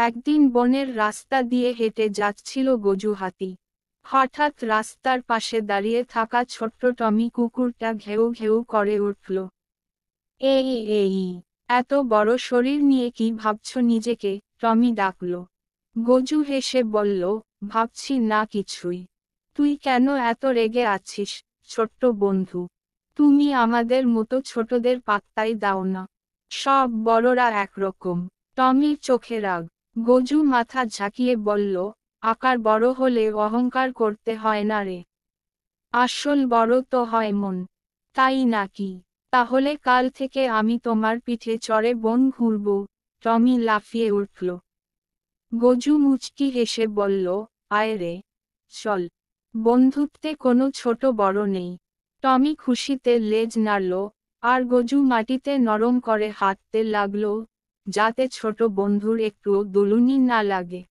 একদিন বনের রাস্তা দিয়ে হেঁটে যাচ্ছিল গজু হাতি। হঠাৎ রাস্তার পাশে দাঁড়িয়ে থাকা ছোট্ট টমি কুকুরটা ঘেউ ঘেউ করে উঠল। এই এই, এত বড় শরীর নিয়ে কি ভাবছ নিজেকে? টমি ডাকল। গজু হেসে বলল, ভাবছি না কিছুই। তুই কেন এত রেগে আছিস, ছোট্ট বন্ধু? তুমি আমাদের মতো ছোটদের পাত্তাই দাও না। সব বড়রা একরকম। টমির চোখে রাগ। গজু মাথা ঝাঁকিয়ে বলল, আকার বড় হলে অহংকার করতে হয় না রে। আসল বড় তো হয় মন। তাই নাকি? তাহলে কাল থেকে আমি তোমার পিঠে চড়ে বন ঘুরব। টমি লাফিয়ে উঠল। গজু মুচকি হেসে বলল, আয় রে, চল। বন্ধুত্বে কোনো ছোট বড় নেই। টমি খুশিতে লেজ নাড়ল, আর গজু মাটিতে নরম করে হাঁটতে লাগলো, যাতে ছোট বন্ধুর একটুও দুলুনি না লাগে।